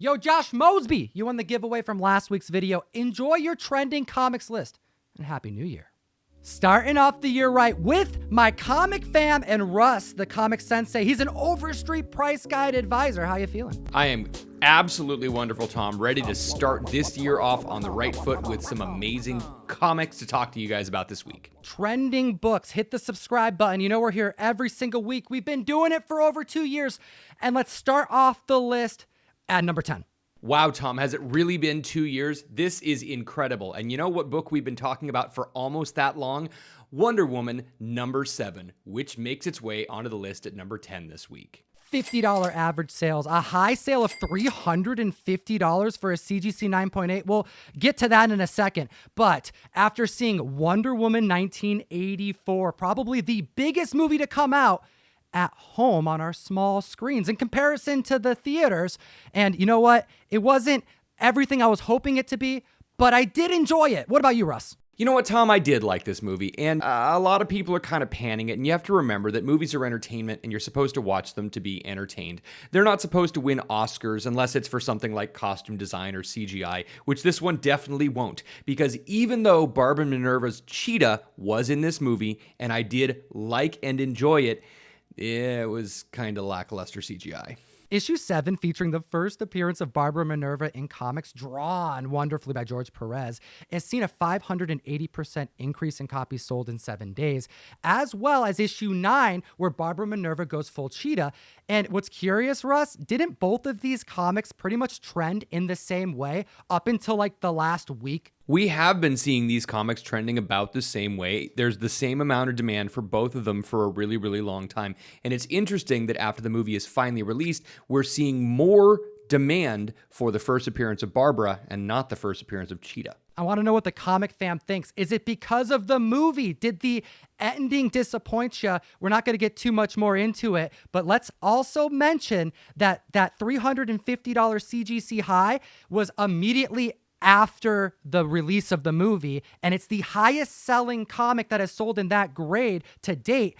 Yo, Josh Mosby, you won the giveaway from last week's video. Enjoy your trending comics list, and Happy New Year. Starting off the year right with my comic fam and Russ, the comic sensei. He's an Overstreet price guide advisor. How you feeling? I am absolutely wonderful, Tom. Ready to start this year off on the right foot with some amazing comics to talk to you guys about this week. Trending books. Hit the subscribe button. You know we're here every single week. We've been doing it for over 2 years. And let's start off the list at number 10. Wow, Tom, has it really been 2 years? This is incredible. And you know what book we've been talking about for almost that long? Wonder Woman number 7, which makes its way onto the list at number 10 this week. $50 average sales, a high sale of $350 for a CGC 9.8. We'll get to that in a second. But after seeing Wonder Woman 1984, probably the biggest movie to come out at home on our small screens in comparison to the theaters. And you know what? It wasn't everything I was hoping it to be, but I did enjoy it. What about you, Russ? You know what, Tom? I did like this movie, and a lot of people are kind of panning it, and you have to remember that movies are entertainment, and you're supposed to watch them to be entertained. They're not supposed to win Oscars unless it's for something like costume design or CGI, which this one definitely won't, because even though Barbara Minerva's cheetah was in this movie, and I did like and enjoy it, it was kind of lackluster CGI. Issue 7, featuring the first appearance of Barbara Minerva in comics, drawn wonderfully by George Perez, has seen a 580% increase in copies sold in 7 days, as well as issue 9, where Barbara Minerva goes full cheetah. And what's curious, Russ, didn't both of these comics pretty much trend in the same way up until like the last week? We have been seeing these comics trending about the same way. There's the same amount of demand for both of them for a really, really long time. And it's interesting that after the movie is finally released, we're seeing more demand for the first appearance of Barbara and not the first appearance of Cheetah. I want to know what the comic fam thinks. Is it because of the movie? Did the ending disappoint you? We're not going to get too much more into it, but let's also mention that that $350 CGC high was immediately after the release of the movie, and it's the highest selling comic that has sold in that grade to date.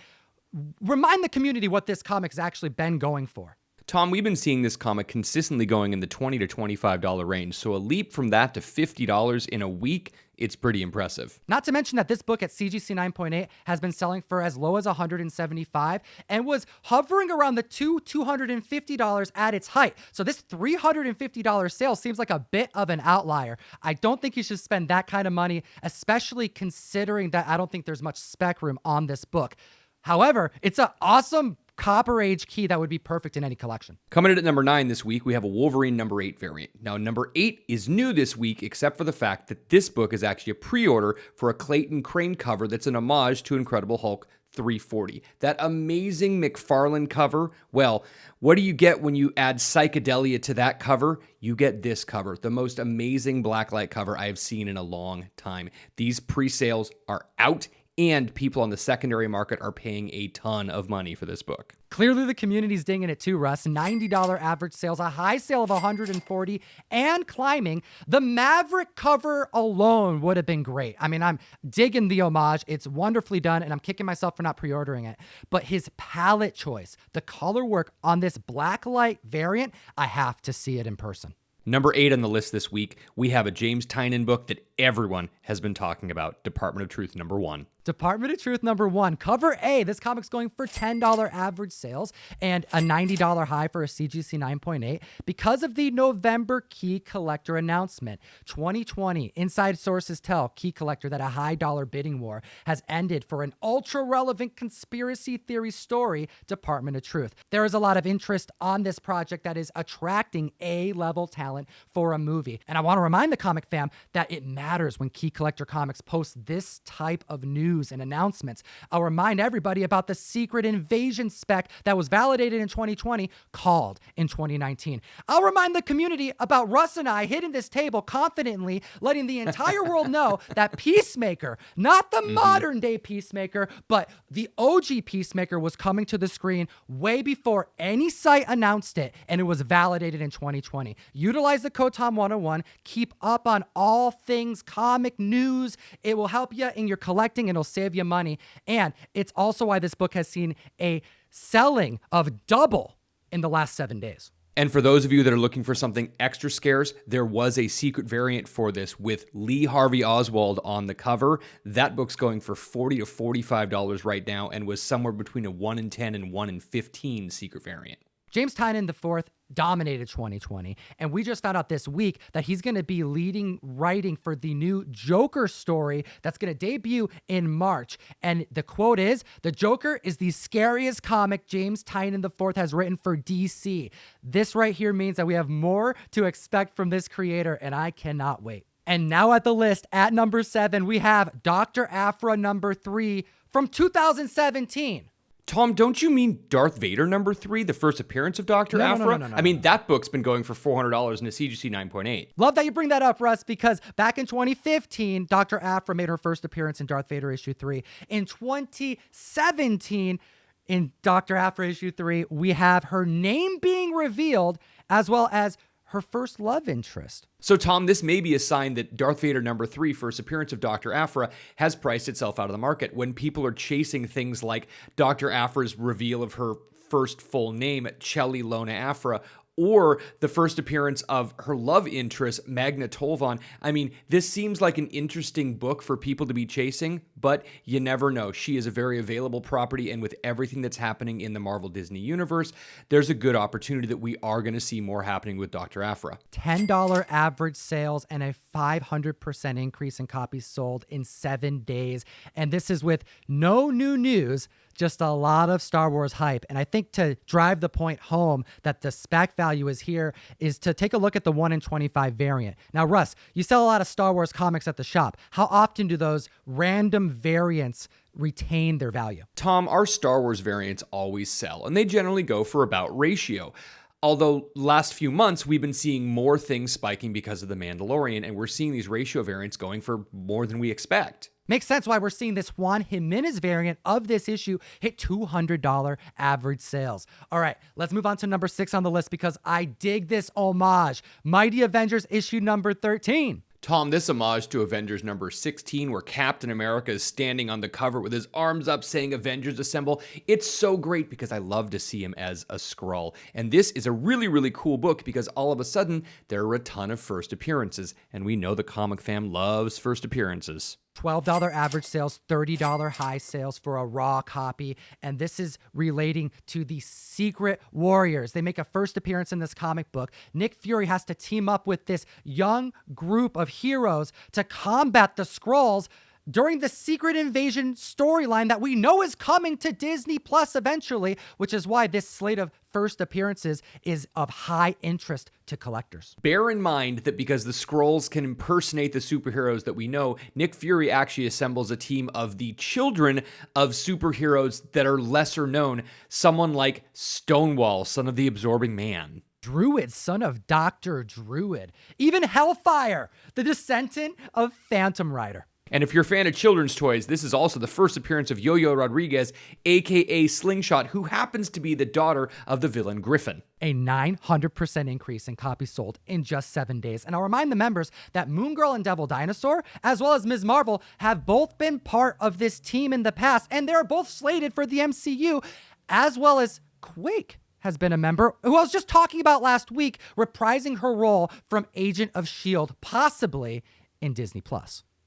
Remind the community what this comic's actually been going for. Tom, we've been seeing this comic consistently going in the $20 to $25 range, so a leap from that to $50 in a week, it's pretty impressive. Not to mention that this book at CGC 9.8 has been selling for as low as $175 and was hovering around the $250 at its height. So this $350 sale seems like a bit of an outlier. I don't think you should spend that kind of money, especially considering that I don't think there's much spec room on this book. However, it's an awesome Copper Age key that would be perfect in any collection. Coming in at number 9 this week, we have a Wolverine number 8 variant. Now, number 8 is new this week, except for the fact that this book is actually a pre-order for a Clayton Crane cover that's an homage to Incredible Hulk 340. That amazing McFarlane cover, well, what do you get when you add psychedelia to that cover? You get this cover, the most amazing blacklight cover I have seen in a long time. These pre-sales are out, and people on the secondary market are paying a ton of money for this book. Clearly the community's dinging it too, Russ. $90 average sales, a high sale of $140 and climbing. The Maverick cover alone would have been great. I mean, I'm digging the homage. It's wonderfully done, and I'm kicking myself for not pre-ordering it. But his palette choice, the color work on this blacklight variant, I have to see it in person. Number 8 on the list this week, we have a James Tynion book that everyone has been talking about, Department of Truth number 1. Department of Truth number 1, cover A. This comic's going for $10 average sales and a $90 high for a CGC 9.8 because of the November Key Collector announcement. 2020, inside sources tell Key Collector that a high dollar bidding war has ended for an ultra-relevant conspiracy theory story, Department of Truth. There is a lot of interest on this project that is attracting A-level talent for a movie. And I want to remind the comic fam that it matters when Key Collector Comics posts this type of news and announcements. I'll remind everybody about the Secret Invasion spec that was validated in 2020, called in 2019. I'll remind the community about Russ and I hitting this table confidently, letting the entire world know that Peacemaker, not the modern day Peacemaker, but the OG Peacemaker, was coming to the screen way before any site announced it, and it was validated in 2020. Utilize the code Tom101, keep up on all things comic news. It will help you in your collecting and it'll save you money. And it's also why this book has seen a selling of double in the last 7 days. And for those of you that are looking for something extra scarce, there was a secret variant for this with Lee Harvey Oswald on the cover. That book's going for $40 to $45 right now and was somewhere between a 1 in 10 and 1 in 15 secret variant. James Tynion IV dominated 2020, and we just found out this week that he's going to be leading writing for the new Joker story that's going to debut in March. And the quote is, "The Joker is the scariest comic James Tynion IV has written for DC." This right here means that we have more to expect from this creator, and I cannot wait. And now at the list, at number 7, we have Dr. Aphra number 3 from 2017. Tom, don't you mean Darth Vader number 3, the first appearance of Dr. Aphra? No. I mean, that book's been going for $400 in a CGC 9.8. Love that you bring that up, Russ, because back in 2015, Dr. Aphra made her first appearance in Darth Vader issue 3. In 2017, in Dr. Aphra issue 3, we have her name being revealed, as well as her first love interest. So, Tom, this may be a sign that Darth Vader number 3, first appearance of Dr. Aphra, has priced itself out of the market. When people are chasing things like Dr. Aphra's reveal of her first full name, Chelly Lona Aphra, or the first appearance of her love interest, Magna Tolvan. I mean, this seems like an interesting book for people to be chasing, but you never know. She is a very available property, and with everything that's happening in the Marvel Disney universe, there's a good opportunity that we are going to see more happening with Dr. Aphra. $10 average sales and a 500% increase in copies sold in 7 days. And this is with no new news, just a lot of Star Wars hype. And I think to drive the point home that the spec value is here is to take a look at the 1 in 25 variant. Now, Russ, you sell a lot of Star Wars comics at the shop. How often do those random variants retain their value? Tom, our Star Wars variants always sell, and they generally go for about ratio. Although last few months, we've been seeing more things spiking because of The Mandalorian, and we're seeing these ratio variants going for more than we expect. Makes sense why we're seeing this Juan Jimenez variant of this issue hit $200 average sales. All right, let's move on to number 6 on the list because I dig this homage. Mighty Avengers issue number 13. Tom, this homage to Avengers number 16, where Captain America is standing on the cover with his arms up saying Avengers Assemble. It's so great because I love to see him as a Skrull. And this is a really, really cool book because all of a sudden there are a ton of first appearances. And we know the comic fam loves first appearances. $12 average sales, $30 high sales for a raw copy. And this is relating to the Secret Warriors. They make a first appearance in this comic book. Nick Fury has to team up with this young group of heroes to combat the Skrulls during the Secret Invasion storyline that we know is coming to Disney Plus eventually, which is why this slate of first appearances is of high interest to collectors. Bear in mind that because the Skrulls can impersonate the superheroes that we know, Nick Fury actually assembles a team of the children of superheroes that are lesser known, someone like Stonewall, son of the Absorbing Man. Druid, son of Dr. Druid. Even Hellfire, the descendant of Phantom Rider. And if you're a fan of children's toys, this is also the first appearance of Yo-Yo Rodriguez, aka Slingshot, who happens to be the daughter of the villain Griffin. A 900% increase in copies sold in just 7 days. And I'll remind the members that Moon Girl and Devil Dinosaur, as well as Ms. Marvel, have both been part of this team in the past, and they're both slated for the MCU, as well as Quake has been a member, who I was just talking about last week, reprising her role from Agent of S.H.I.E.L.D., possibly in Disney+.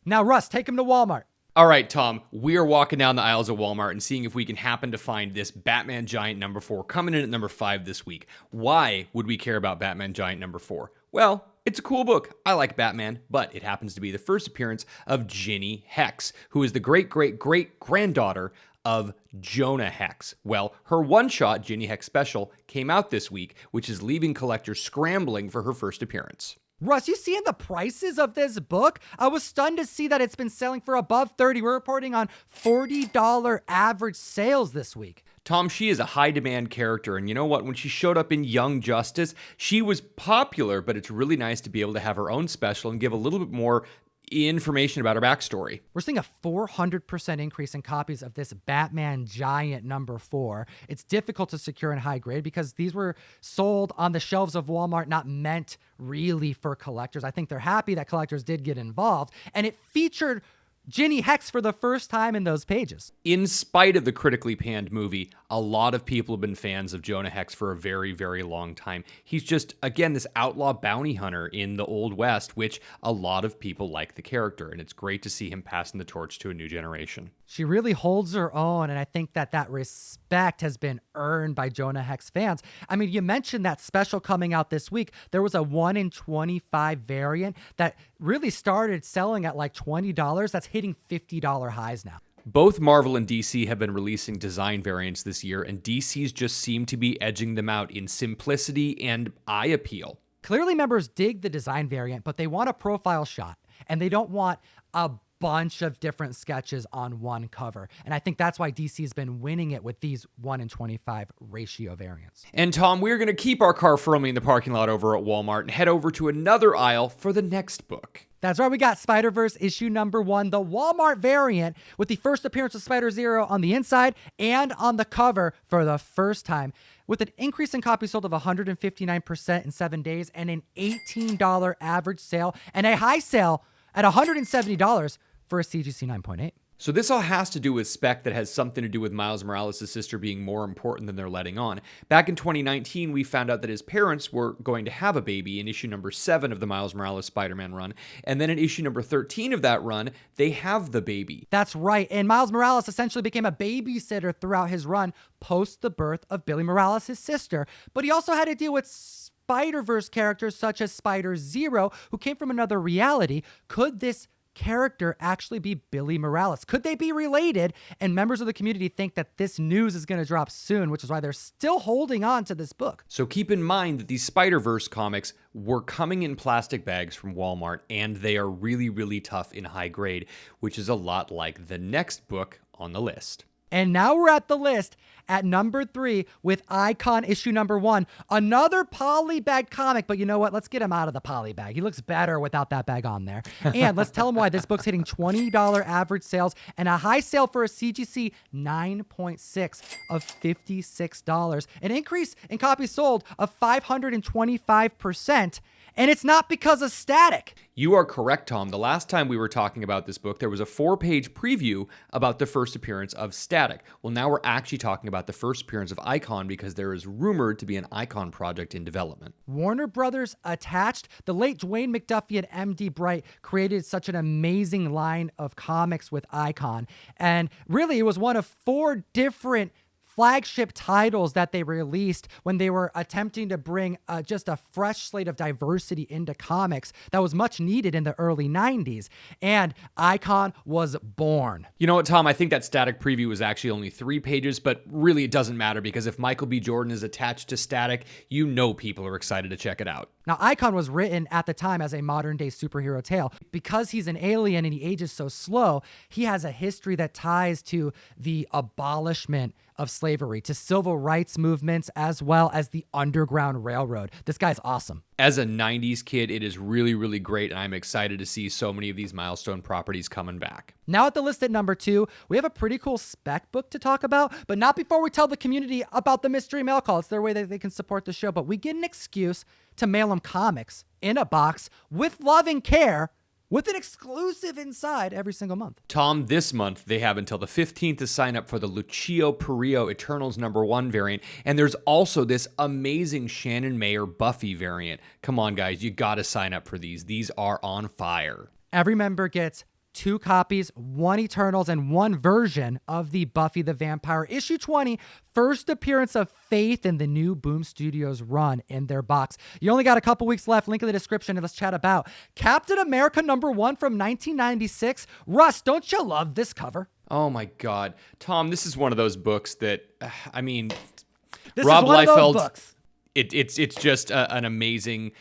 Now, Russ, take him to Walmart. All right, Tom, we are walking down the aisles of Walmart and seeing if we can happen to find this Batman Giant number 4 coming in at number 5 this week. Why would we care about Batman Giant number 4? Well, it's a cool book. I like Batman, but it happens to be the first appearance of Ginny Hex, who is the great-great-great-granddaughter of Jonah Hex. Well, her one-shot Ginny Hex special came out this week, which is leaving collectors scrambling for her first appearance. Russ, you seeing the prices of this book? I was stunned to see that it's been selling for above $30. We're reporting on $40 average sales this week. Tom, she is a high-demand character, and you know what? When she showed up in Young Justice, she was popular, but it's really nice to be able to have her own special and give a little bit more information about her backstory. We're seeing a 400% increase in copies of this Batman Giant number 4. It's difficult to secure in high grade because these were sold on the shelves of Walmart, not meant really for collectors. I think they're happy that collectors did get involved, and it featured Ginny Hex for the first time in those pages. In spite of the critically panned movie, a lot of people have been fans of Jonah Hex for a very, very long time. He's just, again, this outlaw bounty hunter in the Old West, which a lot of people like the character, and it's great to see him passing the torch to a new generation. She really holds her own, and I think that respect has been earned by Jonah Hex fans. I mean, you mentioned that special coming out this week. There was a 1 in 25 variant that really started selling at like $20. That's hitting $50 highs now. Both Marvel and DC have been releasing design variants this year, and DC's just seem to be edging them out in simplicity and eye appeal. Clearly, members dig the design variant, but they want a profile shot, and they don't want a bunch of different sketches on one cover. And I think that's why DC's been winning it with these 1 in 25 ratio variants. And Tom, we're going to keep our car firmly in the parking lot over at Walmart and head over to another aisle for the next book. That's right, we got Spiderverse issue number 1, the Walmart variant, with the first appearance of Spider-Zero on the inside and on the cover for the first time, with an increase in copies sold of 159% in 7 days and an $18 average sale and a high sale at $170 for a CGC 9.8. So this all has to do with spec that has something to do with Miles Morales' sister being more important than they're letting on. Back in 2019, we found out that his parents were going to have a baby in issue number 7 of the Miles Morales Spider-Man run. And then in issue number 13 of that run, they have the baby. That's right. And Miles Morales essentially became a babysitter throughout his run post the birth of Billy Morales, his sister. But he also had to deal with Spider-Verse characters such as Spider-Zero, who came from another reality. Could this character actually be Billy Morales? Could they be related? And members of the community think that this news is going to drop soon, which is why they're still holding on to this book. So keep in mind that these Spider-Verse comics were coming in plastic bags from Walmart, and they are really, really tough in high grade, which is a lot like the next book on the list. And now we're at the list at number 3 with Icon issue number 1, another polybag comic. But you know what? Let's get him out of the poly bag. He looks better without that bag on there. And let's tell him why this book's hitting $20 average sales and a high sale for a CGC 9.6 of $56. An increase in copies sold of 525%. And it's not because of Static. You are correct, Tom. The last time we were talking about this book, there was a 4-page preview about the first appearance of Static. Well, now we're actually talking about the first appearance of Icon because there is rumored to be an Icon project in development. Warner Brothers attached. The late Dwayne McDuffie and MD Bright created such an amazing line of comics with Icon. And really, it was one of 4 different flagship titles that they released when they were attempting to bring just a fresh slate of diversity into comics that was much needed in the early 90s. And Icon was born. You know what, Tom? I think that Static preview was actually only 3 pages, but really it doesn't matter because if Michael B. Jordan is attached to Static, you know people are excited to check it out. Now, Icon was written at the time as a modern-day superhero tale. Because he's an alien and he ages so slow, he has a history that ties to the abolishment of slavery, to civil rights movements, as well as the Underground Railroad. This guy's awesome. As a 90s kid, it is really, really great, and I'm excited to see so many of these milestone properties coming back. Now at the list at number 2, we have a pretty cool spec book to talk about, but not before we tell the community about the mystery mail call. It's their way that they can support the show, but we get an excuse to mail them comics in a box with love and care, with an exclusive inside every single month. Tom, this month, they have until the 15th to sign up for the Lucio Perillo Eternals #1 variant, and there's also this amazing Shannon Mayer Buffy variant. Come on, guys, you gotta sign up for these. These are on fire. Every member gets 2 copies, 1 Eternals, and 1 version of the Buffy the Vampire issue 20, first appearance of Faith in the new Boom Studios run in their box. You only got a couple weeks left. Link in the description, and let's chat about Captain America #1 from 1996. Russ, don't you love this cover? Oh my God. Tom, this is one of those books that, This Rob is one Liefeld, of those books. It's just an amazing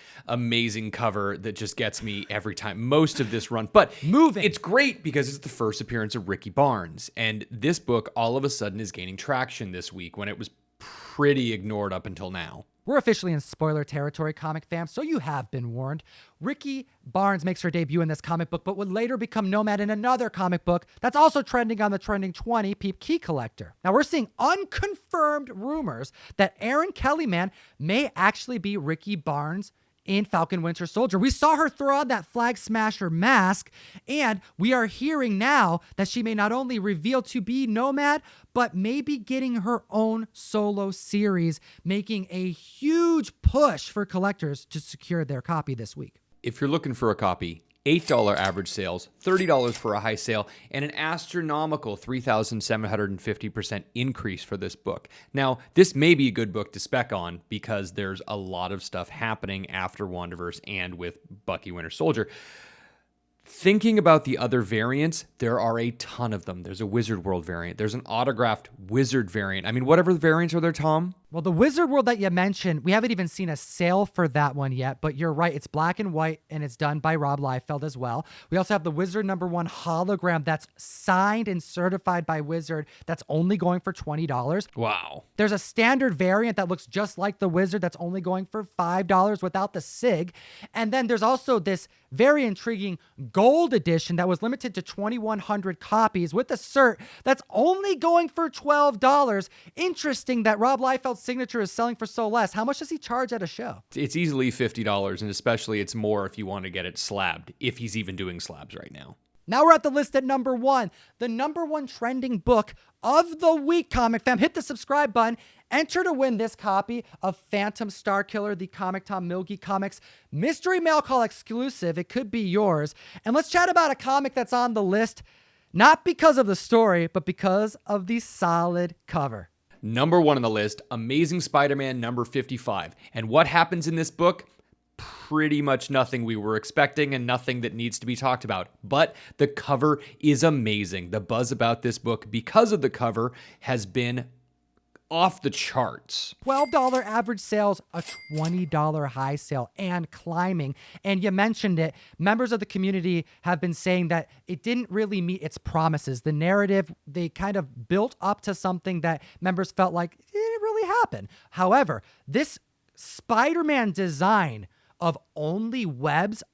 cover that just gets me every time. Most of this run, but Moving. It's great because it's the first appearance of Ricky Barnes, and this book all of a sudden is gaining traction this week when it was pretty ignored up until now. We're officially in spoiler territory, comic fam, so you have been warned. Ricky Barnes makes her debut in this comic book, but would later become Nomad in another comic book that's also trending on the Trending 20 Peep Key Collector. Now, we're seeing unconfirmed rumors that Aaron Kellyman may actually be Ricky Barnes in Falcon Winter Soldier. We saw her throw on that Flag Smasher mask, and we are hearing now that she may not only reveal to be Nomad, but maybe getting her own solo series, making a huge push for collectors to secure their copy this week. If you're looking for a copy, $8 average sales, $30 for a high sale, and an astronomical 3,750% increase for this book. Now, this may be a good book to spec on because there's a lot of stuff happening after WandaVerse and with Bucky Winter Soldier. Thinking about the other variants, there are a ton of them. There's a Wizard World variant. There's an autographed Wizard variant. I mean, whatever variants are there, Tom? Well, the Wizard World that you mentioned, we haven't even seen a sale for that one yet, but you're right. It's black and white, and it's done by Rob Liefeld as well. We also have the Wizard #1 hologram that's signed and certified by Wizard that's only going for $20. Wow. There's a standard variant that looks just like the Wizard that's only going for $5 without the SIG. And then there's also this very intriguing gold edition that was limited to 2,100 copies with a cert that's only going for $12. Interesting that Rob Liefeld's signature is selling for so less. How much does he charge at a show? It's easily $50, and especially it's more if you want to get it slabbed, if he's even doing slabs right now. Now we're at the list at #1, the #1 trending book of the week, Comic Fam. Hit the subscribe button. Enter to win this copy of Phantom Starkiller, the Comictom MillGeekComics Mystery Mail Call exclusive. It could be yours. And let's chat about a comic that's on the list, not because of the story, but because of the solid cover. #1 on the list, Amazing Spider-Man #55. And what happens in this book? Pretty much nothing we were expecting and nothing that needs to be talked about. But the cover is amazing. The buzz about this book because of the cover has been off the charts. $12 average sales, a $20 high sale, and climbing. And you mentioned it. Members of the community have been saying that it didn't really meet its promises. The narrative, they kind of built up to something that members felt like it didn't really happen. However, this Spider-Man design of only webs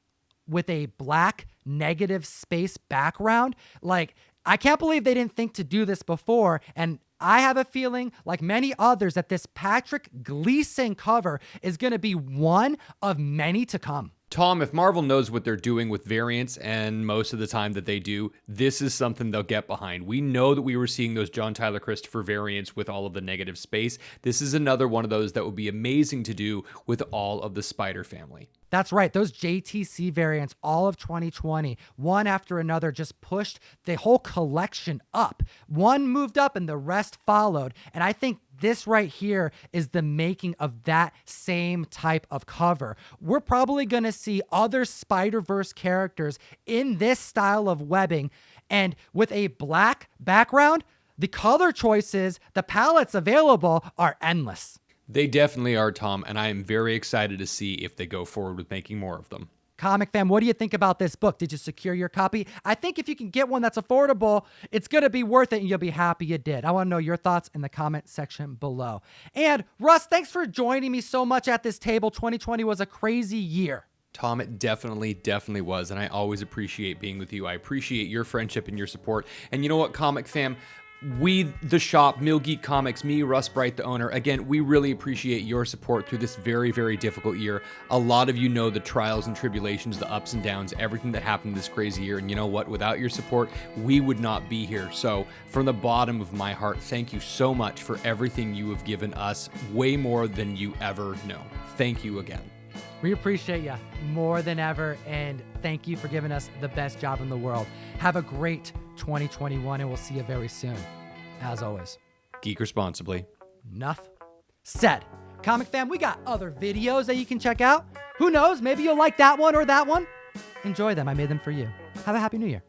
with a black negative space background, like, I can't believe they didn't think to do this before. And I have a feeling, like many others, that this Patrick Gleason cover is going to be one of many to come. Tom, if Marvel knows what they're doing with variants, and most of the time that they do, this is something they'll get behind. We know that we were seeing those John Tyler Christopher variants with all of the negative space. This is another one of those that would be amazing to do with all of the Spider family. That's right. Those JTC variants, all of 2020, one after another, just pushed the whole collection up. One moved up and the rest followed. And I think this right here is the making of that same type of cover. We're probably going to see other Spider-Verse characters in this style of webbing. And with a black background, the color choices, the palettes available are endless. They definitely are, Tom, and I am very excited to see if they go forward with making more of them. Comic Fam, what do you think about this book? Did you secure your copy? I think if you can get one that's affordable, it's going to be worth it and you'll be happy you did. I want to know your thoughts in the comment section below. And Russ, thanks for joining me so much at this table. 2020 was a crazy year. Tom, it definitely was, and I always appreciate being with you. I appreciate your friendship and your support. And you know what, Comic Fam? We, the shop, MillGeekComics, me, Russ Bright, the owner, again, we really appreciate your support through this very, very difficult year. A lot of you know the trials and tribulations, the ups and downs, everything that happened this crazy year. And you know what? Without your support, we would not be here. So from the bottom of my heart, thank you so much for everything you have given us, way more than you ever know. Thank you again. We appreciate you more than ever, and thank you for giving us the best job in the world. Have a great 2021, and we'll see you very soon. As always, geek responsibly. Enough said. Comic Fam, we got other videos that you can check out. Who knows? Maybe you'll like that one or that one. Enjoy them. I made them for you. Have a happy new year.